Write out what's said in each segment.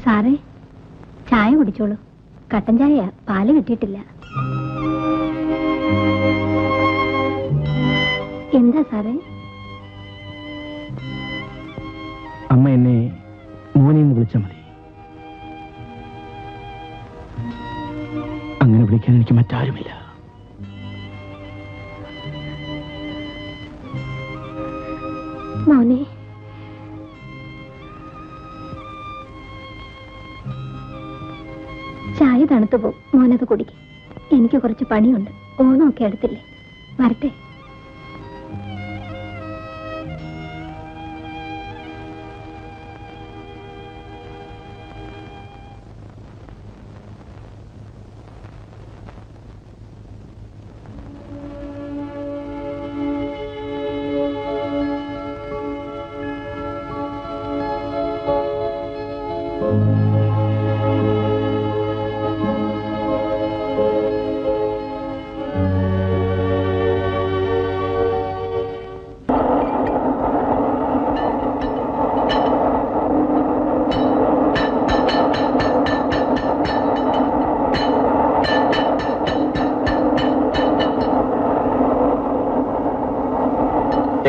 സാറേ, ചായ കുടിച്ചോളൂ. കട്ടൻ ചായ, പാല് കിട്ടിയിട്ടില്ല. എന്താ സാറേ? അമ്മ എന്നെ മോനെന്ന് വിളിച്ചാൽ മതി. അങ്ങനെ വിളിക്കാൻ എനിക്ക് മറ്റാരുമില്ല. മോനെ, ചായ തണുത്തു പോകും. മോനത് കുടിക്കും. എനിക്ക് കുറച്ച് പണിയുണ്ട്. ഓണമൊക്കെ അടുത്തില്ലേ? വരട്ടെ.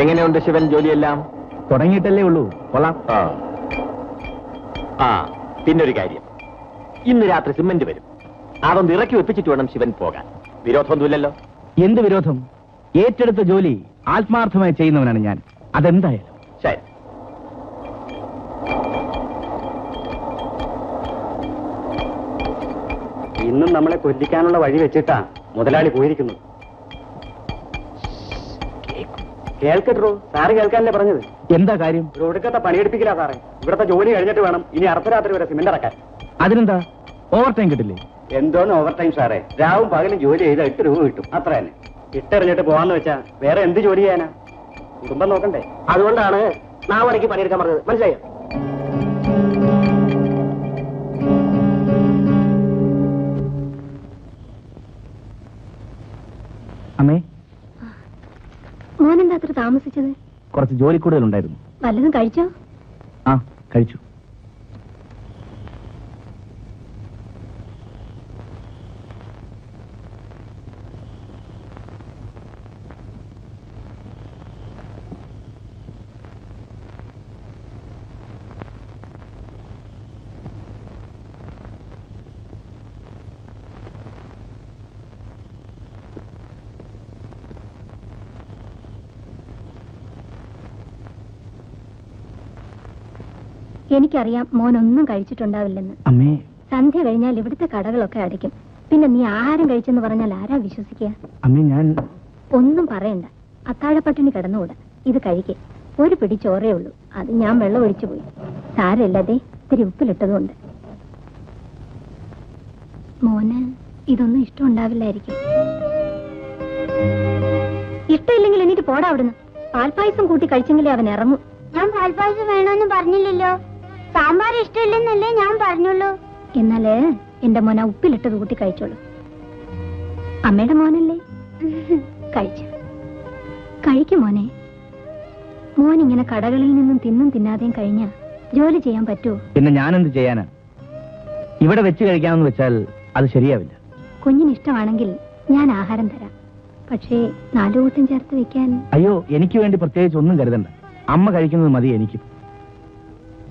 എങ്ങനെയുണ്ട് ശിവൻ? ജോലിയെല്ലാം തുടങ്ങിയിട്ടല്ലേ ഉള്ളൂ. കൊള്ളാം. പിന്നൊരു കാര്യം, ഇന്ന് രാത്രി സിമന്റ് വരും. അതൊന്ന് ഇറക്കി വെപ്പിച്ചിട്ട് വേണം ശിവൻ പോകാൻ. വിരോധമൊന്നുമില്ലല്ലോ? എന്ത് വിരോധം? ഏറ്റെടുത്ത ജോലി ആത്മാർത്ഥമായി ചെയ്യുന്നവനാണ് ഞാൻ. അതെന്തായാലും ശരി. ഇന്നും നമ്മളെ കൊല്ലിക്കാനുള്ള വഴി വെച്ചിട്ടാ മുതലാളി പോയിരിക്കുന്നു. കേൾക്കട്ടോ, സാറ് കേൾക്കാനല്ലേ പറഞ്ഞത്? എന്താ കാര്യം? ഒരു ഒടുക്കത്തെ പണിയെടുപ്പിക്കില്ല സാറേ. ഇവിടുത്തെ ജോലി കഴിഞ്ഞിട്ട് വേണം ഇനി അർദ്ധരാത്രി വരെ സിമന്റ് ഇറക്കാൻ. അതിനെന്താ, ഓവർ ടൈം കിട്ടില്ലേ? എന്തോന്ന് ഓവർ ടൈം സാറേ? രാവും പകലും ജോലി ചെയ്ത് 8 രൂപ കിട്ടും, അത്ര തന്നെ. ഇട്ടെറിഞ്ഞിട്ട് പോവാന്ന് വെച്ചാ വേറെ എന്ത് ജോലി ചെയ്യാനാ? കുടുംബം നോക്കണ്ടേ? അതുകൊണ്ടാണ് 4 മണിക്ക് പണിയെടുക്കാൻ പറഞ്ഞത്. മനസ്സിലായോ? അമ്മേ, മോനെന്താ അത്ര താമസിച്ചത്? കുറച്ച് ജോലി കൂടുതലുണ്ടായിരുന്നു. വല്ലതും കഴിച്ചോ? ആ, കഴിച്ചു. എനിക്കറിയാം മോനൊന്നും കഴിച്ചിട്ടുണ്ടാവില്ലെന്ന്. അമ്മേ, സന്ധ്യ കഴിഞ്ഞാൽ ഇവിടുത്തെ കടകളൊക്കെ അടയ്ക്കും. പിന്നെ നീ ആഹാരം കഴിച്ചെന്ന് പറഞ്ഞാൽ ആരാ വിശ്വസിക്കുക? അമ്മേ, ഞാൻ ഒന്നും പറയണ്ട. അത്താഴപ്പട്ടിണി കിടന്നുകൂടാ. ഇത് കഴിക്കേ. ഒരു പിടി ചോറേ ഉള്ളൂ. അത് ഞാൻ വെള്ളം ഒഴിച്ചു പോയി. സാരമില്ലാതെ ഇത്തിരി ഉപ്പിലിട്ടതുകൊണ്ട്. മോന് ഇതൊന്നും ഇഷ്ടമുണ്ടാവില്ലായിരിക്കും. ഇഷ്ടമില്ലെങ്കിൽ എനിക്ക് പോടാ അവിടുന്ന്. പാൽപ്പായസം കൂട്ടി കഴിച്ചെങ്കിലേ അവൻ ഇറങ്ങും. ഞാൻ പാൽപ്പായസം വേണമെന്ന് പറഞ്ഞില്ലല്ലോ. സാമ്പാർ ഇഷ്ടമില്ലെന്നല്ലേ ഞാൻ പറഞ്ഞുള്ളൂ. എന്നാല് എന്റെ മോന ഉപ്പിലിട്ടത് കൂട്ടി കഴിച്ചോളൂ. അമ്മയുടെ മോനല്ലേ? കഴിച്ചു. കഴിക്കും മോനെ. മോൻ ഇങ്ങനെ കടകളിൽ നിന്നും തിന്നും തിന്നാതെയും കഴിഞ്ഞാ ജോലി ചെയ്യാൻ പറ്റുമോ? പിന്നെ ഞാനെന്ത് ചെയ്യാനാ? ഇവിടെ വെച്ച് കഴിക്കാമെന്ന് വെച്ചാൽ അത് ശരിയാവില്ല. കുഞ്ഞിന് ഇഷ്ടമാണെങ്കിൽ ഞാൻ ആഹാരം തരാം. പക്ഷേ 4 കൂട്ടം ചേർത്ത് വെക്കാൻ. അയ്യോ, എനിക്ക് വേണ്ടി പ്രത്യേകിച്ച് ഒന്നും കരുതണ്ട. അമ്മ കഴിക്കുന്നത് മതി എനിക്ക്.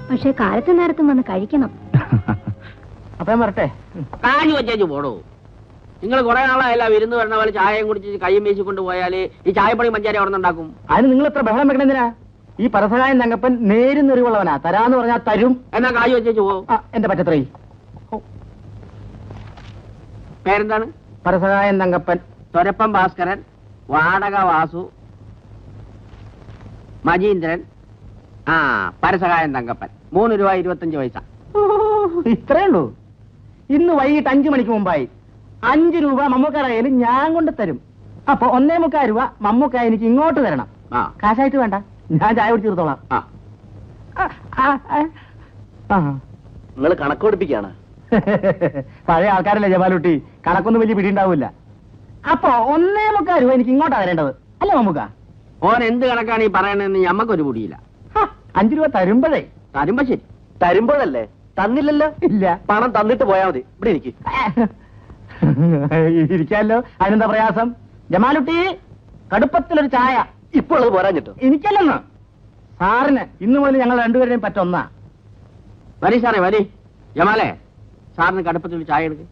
പക്ഷേ കാലത്ത് നേരത്തും വന്ന് കഴിക്കണം. അപ്പം വരട്ടെ. കാഞ്ഞു വച്ചേച്ചു പോടോ. നിങ്ങൾ കുറെ നാളായല്ല വിരുന്ന് വരണ പോലെ ചായയും കുടിച്ച് കയ്യും വീശിക്കൊണ്ട് പോയാല് ഈ ചായപ്പണി പഞ്ചാര അവിടെ നിന്നുണ്ടാക്കും. അതിന് നിങ്ങൾ എത്ര ബഹളം വെക്കണെന്തിനാ? ഈ പരസഹായം തങ്കപ്പൻ നേരും നെറിവുള്ളവനാ. തരാന്ന് പറഞ്ഞാൽ തരും. എന്നാ കാഞ്ഞു വച്ചേച്ചു പോ. എന്റെ പറ്റത്രേ. പേരെന്താണ്? പരസഹായം തങ്കപ്പൻ. തൊരപ്പം ഭാസ്കരൻ, വാടക വാസു, മജീന്ദ്രൻ, പരസഹായം തങ്കപ്പൻ. 3 രൂപ 25 പൈസ. ഇത്രേ ഉള്ളൂ. ഇന്ന് വൈകിട്ട് 5 മണിക്ക് മുമ്പായി 5 രൂപ മമ്മൂക്കാരായാലും ഞാൻ കൊണ്ട് തരും. അപ്പൊ 1.25 രൂപ മമ്മൂക്ക എനിക്ക് ഇങ്ങോട്ട് തരണം. കാശായിട്ട് വേണ്ട, ഞാൻ ചായ കുടിച്ച് തീർത്തോളാം. നിങ്ങൾ കണക്ക് പഠിപ്പിക്കാണ്. പഴയ ആൾക്കാരല്ലേ ജപാലുട്ടി, കണക്കൊന്നും വലിയ പിടിയുണ്ടാവില്ല. അപ്പൊ 1.25 രൂപ എനിക്ക് ഇങ്ങോട്ടാ തരേണ്ടത് അല്ലേ മമ്മൂക്ക? ഓൻ എന്ത് കണക്കാണ് ഈ പറയണെന്ന് ഞമ്മക്കൊരു പൊടിയില്ല. 5 രൂപ തരുമ്പോഴേ. തരുമ്പോ ശരി. തരുമ്പോഴല്ലേ? തന്നില്ലല്ലോ. ഇല്ല. പണം തന്നിട്ട് പോയാ മതി. ഇവിടെ എനിക്ക് ഇരിക്കാമല്ലോ, അതിനെന്താ പ്രയാസം? ജമാലുട്ടി, കടുപ്പത്തിലൊരു ചായ. ഇപ്പോൾ അത് പോരാഞ്ഞിട്ടോ? എനിക്കല്ലെന്ന്, സാറിന്. ഇന്നു മുതൽ ഞങ്ങൾ രണ്ടുപേരുടെയും പറ്റൊന്നാ. വരി സാറേ വരി. ജമാലേ, സാറിന് കടുപ്പത്തിൽ ചായ എടുക്ക്.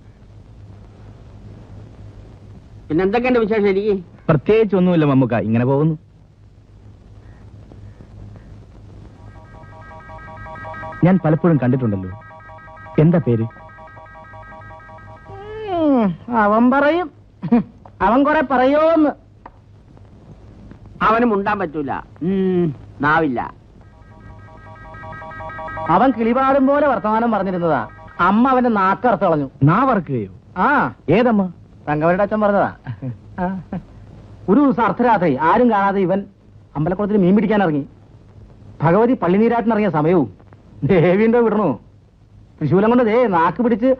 പിന്നെ എന്തൊക്കെയുണ്ട് വിശേഷം? എനിക്ക് പ്രത്യേകിച്ച് ഒന്നുമില്ല മമ്മുക്ക, ഇങ്ങനെ പോകുന്നു. ഞാൻ പലപ്പോഴും കണ്ടിട്ടുണ്ടല്ലോ. എന്താ പേര്? അവൻ പറയും, അവൻ കുറെ പറയോന്ന്. അവനും ഉണ്ടാൻ പറ്റൂല, നാവില്ല. അവൻ കിളിപാടും പോലെ വർത്തമാനം പറഞ്ഞിരുന്നതാ. അമ്മ അവന്റെ നാക്കറുത്ത് കളഞ്ഞു. നാവറക്കുകയോ? ആ. ഏതമ്മ? തങ്കവരുടെ അച്ഛൻ പറഞ്ഞതാ. ഒരു ദിവസം അർദ്ധരാത്രി ആരും കാണാതെ ഇവൻ അമ്പലക്കുളത്തിൽ മീൻ പിടിക്കാൻ ഇറങ്ങി. ഭഗവതി പള്ളിനീരാട്ടിനിറങ്ങിയ സമയവും ദേവീന്റെ വിടണു. തൃശൂലം കൊണ്ട് ദേ നാക്ക് പിടിച്ച്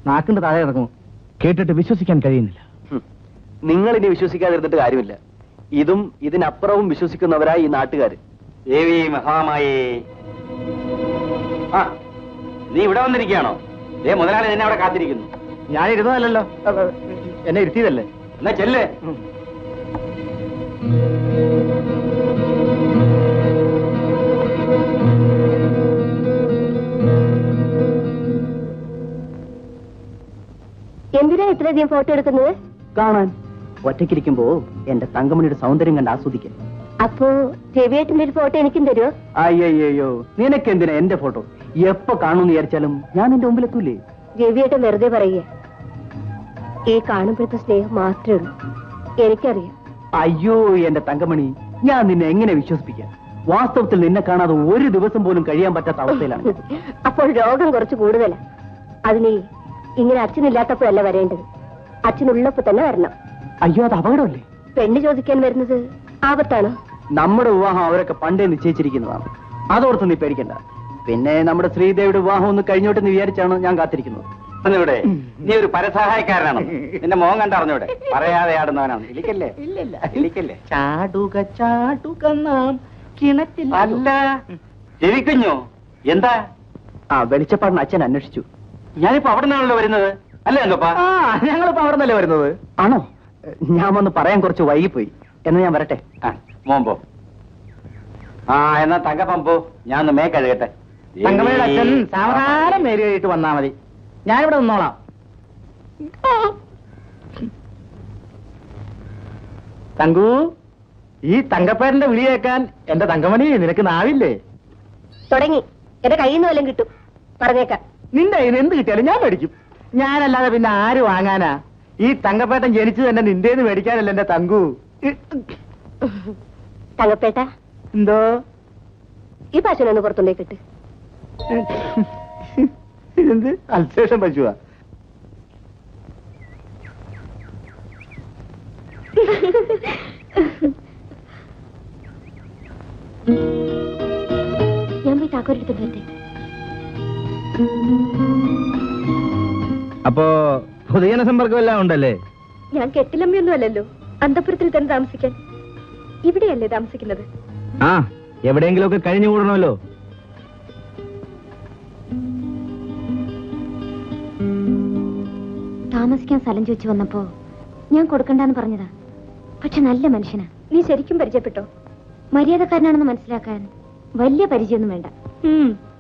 നാക്കിന്റെ താഴെ ഇറങ്ങും. കേട്ടിട്ട് വിശ്വസിക്കാൻ കഴിയുന്നില്ല. നിങ്ങൾ ഇനി വിശ്വസിക്കാതിരുന്നിട്ട് കാര്യമില്ല. ഇതും ഇതിനപ്പുറവും വിശ്വസിക്കുന്നവരായി ഈ നാട്ടുകാർ. ദേവി മഹാമായേ. ആ, നീ ഇവിടെ വന്നിരിക്കുകയാണോ? ദേ മുതലാളി നിന്നെ അവിടെ കാത്തിരിക്കുന്നു. ഞാൻ ഇരുന്നതല്ലോ, എന്നെ ഇരുത്തിയതല്ലേ. എന്നാ ചെല്ലേ. എന്തിനാ ഇത്രയധികം ഫോട്ടോ എടുക്കുന്നത്? കാണാൻ. ഒറ്റയ്ക്കിരിക്കുമ്പോ എന്റെ തങ്കമണിയുടെ സൗന്ദര്യം കണ്ട് ആസ്വദിക്കാൻ. അപ്പോ രവിയേട്ടന്റെ ഒരു ഫോട്ടോ എനിക്കും തരുമോ? അയ്യോ, നിനക്ക് എന്തിനാ എന്റെ ഫോട്ടോ? എപ്പോ കാണുമെന്ന് വിചാരിച്ചാലും ഞാൻ എന്റെ മുമ്പിലെത്തൂലേ? രവിയേട്ടൻ വെറുതെ പറയുക. ഈ കാണുമ്പോഴത്തെ സ്നേഹം മാത്രമേ ഉള്ളൂ. എനിക്കറിയാം. അയ്യോ എന്റെ തങ്കമണി, ഞാൻ നിന്നെ എങ്ങനെ വിശ്വസിപ്പിക്കാം? വാസ്തവത്തിൽ നിന്നെ കാണാതെ ഒരു ദിവസം പോലും കഴിയാൻ പറ്റാത്ത അവസ്ഥയിലാണ്. അപ്പോൾ രോഗം കുറച്ച് കൂടുതലാ. അതിന് ഇങ്ങനെ അച്ഛനില്ലാത്തപ്പോഴല്ല വരേണ്ടത്, അച്ഛനുള്ളപ്പോ തന്നെ വരണം. അയ്യോ, അത് അപകടമല്ലേ? പെണ്ണ് ചോദിക്കാൻ വരുന്നത് ആപത്താണോ? നമ്മുടെ വിവാഹം അവരൊക്കെ പണ്ടേ നിശ്ചയിച്ചിരിക്കുന്നതാണ്. അതോർത്ത് നീ പേടിക്കണ്ട. പിന്നെ നമ്മുടെ ശ്രീദേവിയുടെ വിവാഹം ഒന്ന് കഴിഞ്ഞോട്ട് എന്ന് വിചാരിച്ചാണ് ഞാൻ കാത്തിരിക്കുന്നത്. ഇവിടെ നീ ഒരു പരസഹായക്കാരനാണോ? നിന്റെ മോഹം കണ്ടറിഞ്ഞൂടെ? പറയാതെ ആടുന്നവനാണ്. ഇരിക്കല്ലേ? ഇരിക്കല്ലേ? ചാടുക നാം കിണറ്റിൽ. അല്ല, ജയിക്കുഞ്ഞോ? എന്താ? ആ വെളിച്ചപ്പാടിന് അച്ഛൻ അന്വേഷിച്ചു. ഞാനിപ്പോ അവിടെ നിന്നാണല്ലോ വരുന്നത്, അല്ലേ തങ്കപ്പ? ഞങ്ങളിപ്പോ അവിടെ നിന്നല്ലേ വരുന്നത്. ആണോ? ഞാൻ വന്ന് പറയാൻ കുറച്ച് വൈകിപ്പോയി. എന്നാ ഞാൻ വരട്ടെ. മോൻ പോ. എന്നാ തങ്കപ്പം പോ, ഞാൻ ഒന്ന് മേ കഴുകട്ടെ. തങ്കമ്മയുടെ അച്ഛൻ സാവധാനം മേരി കഴിയിട്ട് വന്നാ മതി. ഞാനിവിടെ നിന്നോളാം. തങ്കു, ഈ തങ്കപ്പേരന്റെ വിളി കേൾക്കാൻ എന്റെ തങ്കമണി നിനക്ക് നാവില്ലേ? തുടങ്ങി. എന്റെ കയ്യിൽ നിന്ന് വല്ലതും കിട്ടും, പറഞ്ഞേക്കാം. നിന്റെ കയ്യിൽ നിന്ന് എന്ത് കിട്ടിയാലും ഞാൻ മേടിക്കും. ഞാനല്ലാതെ പിന്നെ ആര് വാങ്ങാനാ? ഈ തങ്കപ്പേട്ടൻ ജനിച്ചു തന്നെ നിന്റേന്ന് മേടിക്കാനല്ല എന്റെ തങ്കു. തങ്കപ്പേട്ട, എന്തോ? ഈ പശുവിനൊന്ന് പുറത്തുണ്ടേക്ക് കിട്ട്. എന്ത് അൽസേഷൻ പശുവാ? ഞാൻ പോയി താക്കോലെടുത്തിട്ട് വരട്ടെ. അപ്പോ പൊതുജന സമ്പർക്കം എല്ലാം ഉണ്ടല്ലേ? ഞാൻ കെട്ടിലമ്മയൊന്നും അല്ലല്ലോ, അന്തപുരത്തിൽ തന്നെ താമസിക്കാൻ. ഇവിടെയല്ലേ താമസിക്കുന്നത്? എവിടെയെങ്കിലും ഒക്കെ കഴിഞ്ഞുകൂടണമല്ലോ. താമസിക്കാൻ സ്ഥലം ചോദിച്ചു വന്നപ്പോ ഞാൻ കൊടുക്കണ്ടെന്ന് പറഞ്ഞതാ. പക്ഷെ നല്ല മനുഷ്യനാ. നീ ശരിക്കും പരിചയപ്പെട്ടോ? മര്യാദക്കാരനാണെന്ന് മനസ്സിലാക്കാൻ വലിയ പരിചയമൊന്നും വേണ്ട.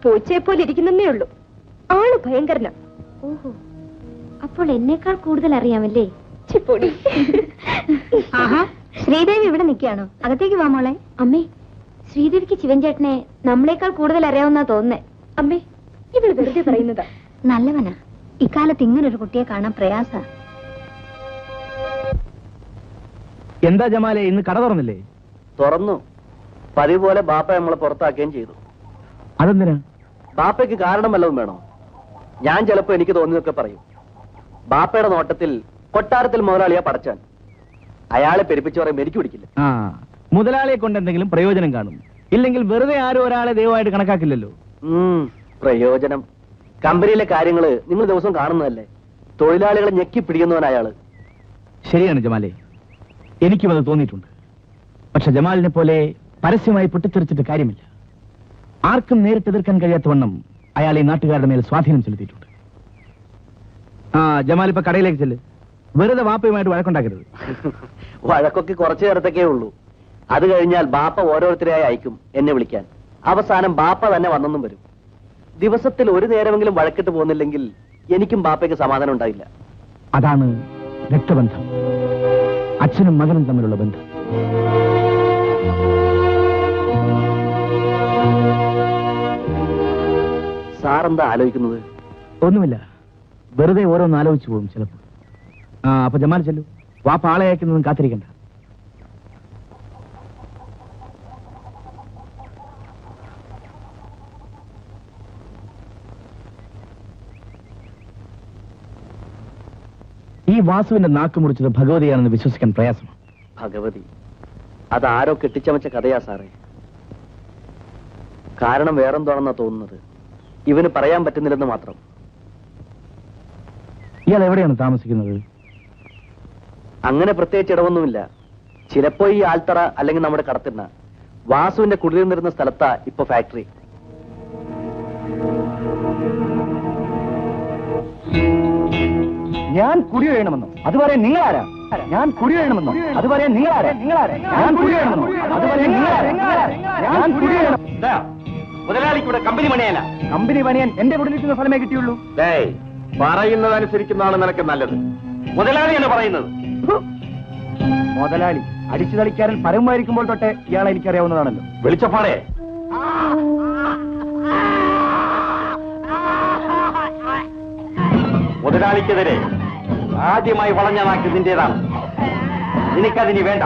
പൂച്ചയെ പോലെ ഇരിക്കുന്നേ ഉള്ളൂ. ആള് ഭയങ്കരനാ. ഓഹോ, അപ്പോൾ എന്നേക്കാൾ കൂടുതൽ അറിയാമല്ലേ? ചിപ്പൊടി. ശ്രീദേവി ഇവിടെ നിൽക്കുകയാണോ? അകത്തേക്ക് വാ മോളെ. അമ്മേ, ശ്രീദേവിക്ക് ശിവൻചേട്ടനെ നമ്മളെക്കാൾ കൂടുതൽ അറിയാവുന്ന തോന്നുന്നേ. അമ്മേ, ഇവള് വെറുതെ പറയുന്നതാ. നല്ലവനാ. ഇക്കാലത്ത് ഇങ്ങനൊരു കുട്ടിയെ കാണാൻ പ്രയാസ. എന്താ ജമാലെ, ഇന്ന് കട തുറന്നില്ലേ? തുറന്നു. പതിവ് പോലെ ബാപ്പ നമ്മളെ പുറത്താക്കുകയും ചെയ്തു. അതെന്തിനാ? ബാപ്പയ്ക്ക് കാരണം വല്ലതും വേണോ? ഞാൻ ചിലപ്പോ എനിക്ക് തോന്നിയൊക്കെ പറയും. ബാപ്പയുടെ നോട്ടത്തിൽ കൊട്ടാരത്തിൽ മുതലാളിയാ പടച്ചാൻ. അയാളെ പെരുപ്പിച്ചു പറയും എനിക്ക് പിടിക്കില്ല. മുതലാളിയെ കൊണ്ട് എന്തെങ്കിലും പ്രയോജനം കാണും. ഇല്ലെങ്കിൽ വെറുതെ ആരും ഒരാളെ ദൈവമായിട്ട് കണക്കാക്കില്ലല്ലോ. പ്രയോജനം. കമ്പനിയിലെ കാര്യങ്ങള് നിങ്ങൾ ദിവസം കാണുന്നതല്ലേ. തൊഴിലാളികളെ ഞെക്കി പിടിക്കുന്നവൻ അയാള്. ശരിയാണ് ജമാലെ, എനിക്കും അത് തോന്നിയിട്ടുണ്ട്. പക്ഷെ ജമാലിനെ പോലെ പരസ്യമായി പൊട്ടിത്തെറിച്ചിട്ട് കാര്യമില്ല. ആർക്കും നേരിട്ട് എതിർക്കാൻ കഴിയാത്തവണ്ണം അയാൾ ഈ നാട്ടുകാരുടെ മേൽ സ്വാധീനം ചെലുത്തിയിട്ടുണ്ട്. ജമാൽ ഇപ്പൊ കടയിലേക്ക് ചെല്ല്. വെറുതെ വാപ്പയുമായിട്ട് വഴക്കുണ്ടാക്കരുത്. വഴക്കൊക്കെ കുറച്ചു നേരത്തേക്കേ ഉള്ളൂ. അത് കഴിഞ്ഞാൽ ബാപ്പ ഓരോരുത്തരെയായി അയക്കും എന്നെ വിളിക്കാൻ. അവസാനം ബാപ്പ തന്നെ വന്നെന്നും വരും. ദിവസത്തിൽ ഒരു നേരമെങ്കിലും വഴക്കിട്ട് പോകുന്നില്ലെങ്കിൽ എനിക്കും ബാപ്പയ്ക്ക് സമാധാനം ഉണ്ടായില്ല. അതാണ് രക്തബന്ധം, അച്ഛനും മകനും തമ്മിലുള്ള ബന്ധം. സാറെന്താ ആലോചിക്കുന്നത്? ഒന്നുമില്ല, വെറുതെ ഓരോന്ന് ആലോചിച്ചു പോകും ചിലപ്പോൾ. അപ്പൊ ജമാൽ ചെല്ലു. വാപ്പ ആളെ അയക്കുന്നതും കാത്തിരിക്കണ്ട. ഈ വാസുവിന്റെ നാക്ക് മുറിച്ചത് ഭഗവതിയാണെന്ന് വിശ്വസിക്കാൻ പ്രയാസമാണ്. ഭഗവതി അതാരോ കെട്ടിച്ചമച്ച കഥയാ സാറേ. കാരണം വേറെന്തോണെന്നാ തോന്നുന്നത്. ഇവന് പറയാൻ പറ്റുന്നില്ലെന്ന് മാത്രം. ഇയാൾ എവിടെയാണ് താമസിക്കുന്നത്? അങ്ങനെ പ്രത്യേകിച്ച് ഇടവൊന്നുമില്ല. ചിലപ്പോ ഈ ആൽത്തറ അല്ലെങ്കിൽ നമ്മുടെ കടത്തിണ്ണ. വാസുവിന്റെ കുടിയിരുന്നിരുന്ന സ്ഥലത്താ ഇപ്പൊ ഫാക്ടറി. ഞാൻ കുടി വേണമെന്നോ അത് പറയാൻ നിങ്ങളാരാ? ഞാൻ കുടി വേണമെന്നോ അത് പറയാൻ നിങ്ങളാരാ? ഞാൻ കുടി വേണമെന്നോ അത് പറയാൻ നിങ്ങളാരാ? ഞാൻ കുടി വേണം. മുതലാളിക്കൂടെ കമ്പനി പണിയല്ല. കമ്പനി പണിയാൻ എന്റെ കുടിയിരിക്കുന്ന സ്ഥലമേ കിട്ടിയുള്ളൂ. പറയുന്നതനുസരിക്കുന്നതാണ് നിനക്ക് നല്ലത്. മുതലാളിയാണ് പറയുന്നത്. മുതലാളി അടിച്ചു തളിക്കാരൻ പരമായിരിക്കുമ്പോൾ തൊട്ടേ ഇയാളെ എനിക്കറിയാവുന്നതാണല്ലോ. വെളിച്ചപ്പാടേ, മുതലാളിക്കെതിരെ ആദ്യമായി വളഞ്ഞ നാക്ക് നിന്റേതാണ്. നിനക്കതിനി വേണ്ട.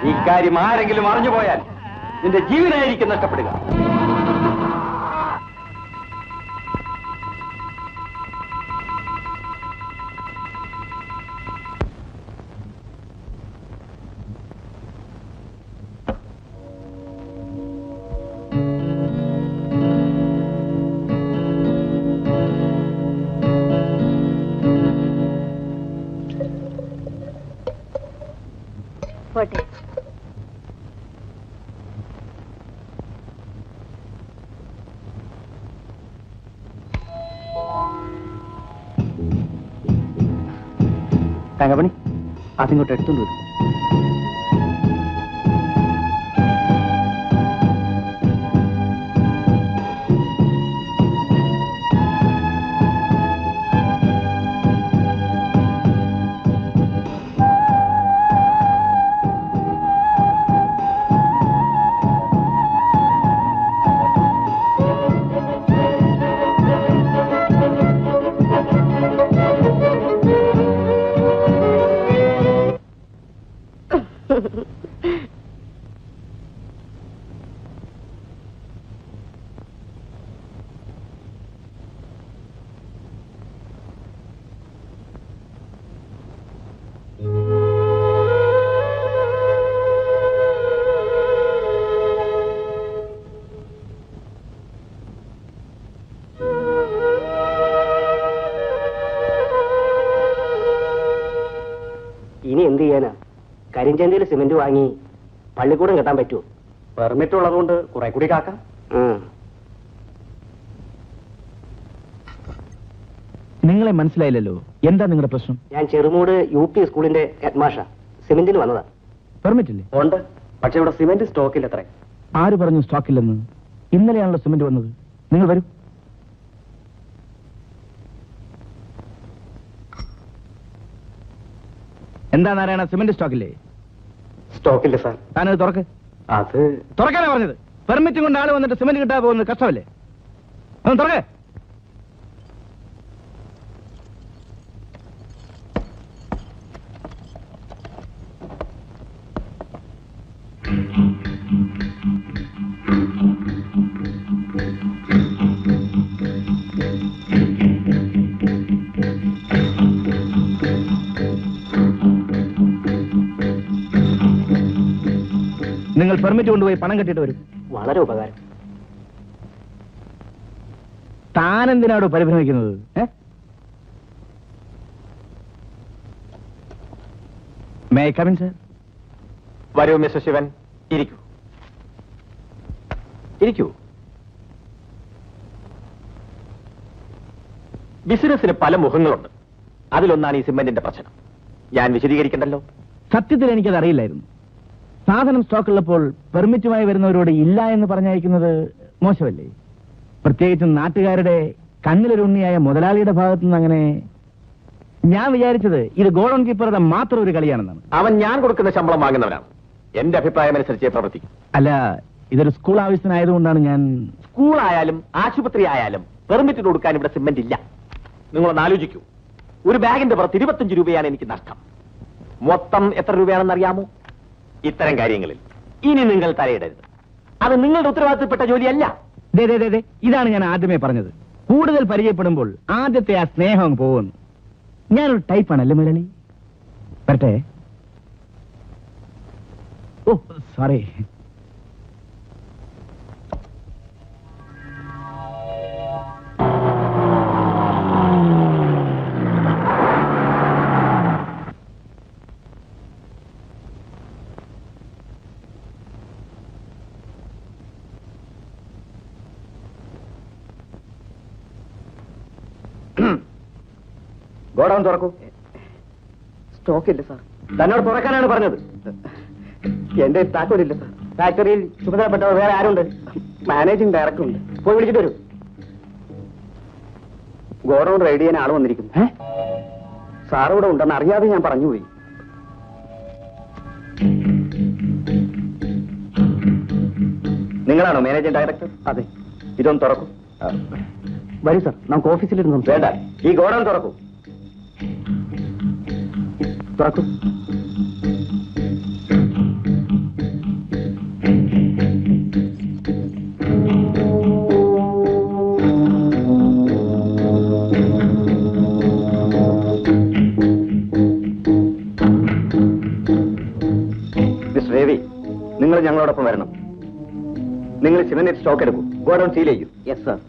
ഈ കാര്യം ആരെങ്കിലും അറിഞ്ഞുപോയാൽ നിന്റെ ജീവനായിരിക്കും നഷ്ടപ്പെടുക. പോട്ടെ. തങ്കമണി അതിങ്ങോട്ട് എടുത്തുകൊണ്ട് വരും. ഇനി എന്ത് ചെയ്യാനാ? കരിഞ്ചന്തയിൽ സിമെന്റ് വാങ്ങി പള്ളിക്കൂടം കെട്ടാൻ പറ്റുമോ? പെർമിറ്റ് ഉള്ളതുകൊണ്ട് കുറെ കൂടി കാക്കാം. നിങ്ങളെ മനസ്സിലായില്ലല്ലോ. എന്താ നിങ്ങളുടെ പ്രശ്നം? ഞാൻ ചെറുമൂട് UP സ്കൂളിന്റെ ഹെഡ്മാഷ. സിമെന്റിന് വന്നതാ. പെർമിറ്റ് ഇല്ലേ? ഉണ്ട്, പക്ഷെ ഇവിടെ സിമെന്റ് സ്റ്റോക്കിൽ എത്ര? ആര് പറഞ്ഞു സ്റ്റോക്കില്ലെന്ന്? ഇന്നലെയാണല്ലോ സിമെന്റ് വന്നത്. നിങ്ങൾ വരൂ. എന്താ നാരായണ, സിമെന്റ് സ്റ്റോക്കില്ലേ? സ്റ്റോക്കില്ല സാർ. താനത് തുറക്ക്. അത് തുറക്കാനാ പറഞ്ഞത്. പെർമിറ്റ് കൊണ്ട് ആള് വന്നിട്ട് സിമെന്റ് കിട്ടാൻ പോകുന്നത് കഷ്ടമല്ലേ? ഒന്ന് തുറക്ക്. നിങ്ങൾ പെർമിറ്റ് കൊണ്ടുപോയി പണം കെട്ടിട്ട് വരും. വളരെ ഉപകാരം. താനെന്തിനാടോ പരിഭ്രമിക്കുന്നത്? May I come in sir? വരൂ മിസ്റ്റർ ശിവൻ, ഇരിക്കൂ. ഇരിക്കൂ. ബിസിനസ്സിന് പല മുഖങ്ങളുണ്ട്. അതിലൊന്നാണ് ഈ സിമെന്റിന്റെ പ്രശ്നം. ഞാൻ വിശദീകരിക്കണ്ടല്ലോ. സത്യത്തിൽ എനിക്കത് അറിയില്ലായിരുന്നു. സാധനം സ്റ്റോക്ക് ഉള്ളപ്പോൾ പെർമിറ്റുമായി വരുന്നവരോട് ഇല്ല എന്ന് പറഞ്ഞയക്കുന്നത് മോശമല്ലേ? പ്രത്യേകിച്ചും നാട്ടുകാരുടെ കണ്ണിലൊരുണ്ണിയായ മുതലാളിയുടെ ഭാഗത്തുനിന്ന്. അങ്ങനെ ഞാൻ വിചാരിച്ചത് ഇത് ഗോഡൌൺ കീപ്പറുടെ മാത്രം ഒരു കളിയാണെന്നാണ്. അവൻ ഞാൻ കൊടുക്കുന്ന ശമ്പളം വാങ്ങുന്നവനാണ്. എന്റെ അഭിപ്രായം അനുസരിച്ച് പ്രവർത്തിക്കും. അല്ല, ഇതൊരു സ്കൂൾ ആവശ്യത്തിനായതുകൊണ്ടാണ് ഞാൻ. സ്കൂളായാലും ആശുപത്രി ആയാലും പെർമിറ്റ് കൊടുക്കാൻ ഇവിടെ സിമെന്റ് ഇല്ല. നിങ്ങളൊന്ന് ആലോചിക്കൂ. ഒരു ബാഗിന്റെ പുറത്ത് 25 രൂപയാണ് എനിക്ക് നഷ്ടം. മൊത്തം എത്ര രൂപയാണെന്ന് അറിയാമോ? ഇത്തരം കാര്യങ്ങളിൽ ഇനി നിങ്ങൾ തലയിടരുത്. അത് നിങ്ങളുടെ ഉത്തരവാദിത്തപ്പെട്ട ജോലിയല്ല. ഇതാണ് ഞാൻ ആദ്യമേ പറഞ്ഞത്. കൂടുതൽ പരിചയപ്പെടുമ്പോൾ ആദ്യത്തെ ആ സ്നേഹം പോകുന്നു. ഞാനൊരു ടൈപ്പാണല്ലേ മുരളി? വരട്ടെ. ഓ സോറി. ഗോഡൌൺ തുറക്കൂ. സ്റ്റോക്ക് ഇല്ല സാർ. തന്നോട് തുറക്കാനാണ് പറഞ്ഞത്. എന്റെ താക്കോലില്ല സാർ. ഫാക്ടറിയിൽ ചുമതലപ്പെട്ടവർ വേറെ ആരുണ്ട്? മാനേജിംഗ് ഡയറക്ടർ ഉണ്ട്. പോയി വിളിച്ചിട്ട് വരൂ. ഗോഡൌൺ റെയ്ഡ് ചെയ്യാൻ ആള് വന്നിരിക്കുന്നു. സാർ ഇവിടെ ഉണ്ടെന്ന് അറിയാതെ ഞാൻ പറഞ്ഞുപോയി. നിങ്ങളാണോ മാനേജിംഗ് ഡയറക്ടർ? അതെ. ഇതൊന്ന് തുറക്കൂ. വരൂ സാർ, നമുക്ക് ഓഫീസിലിരുന്ന് വേണ്ട, ഈ ഗോഡൌൺ തുറക്കൂ. തുറക്കൂ. മിസ്റ്റർ രവി, നിങ്ങൾ ഞങ്ങളോടൊപ്പം വരണം. നിങ്ങൾ സിമന്റ് സ്റ്റോക്ക് എടുക്കൂ. ഗോഡൌൺ സീൽ ചെയ്യൂ. Yes sir.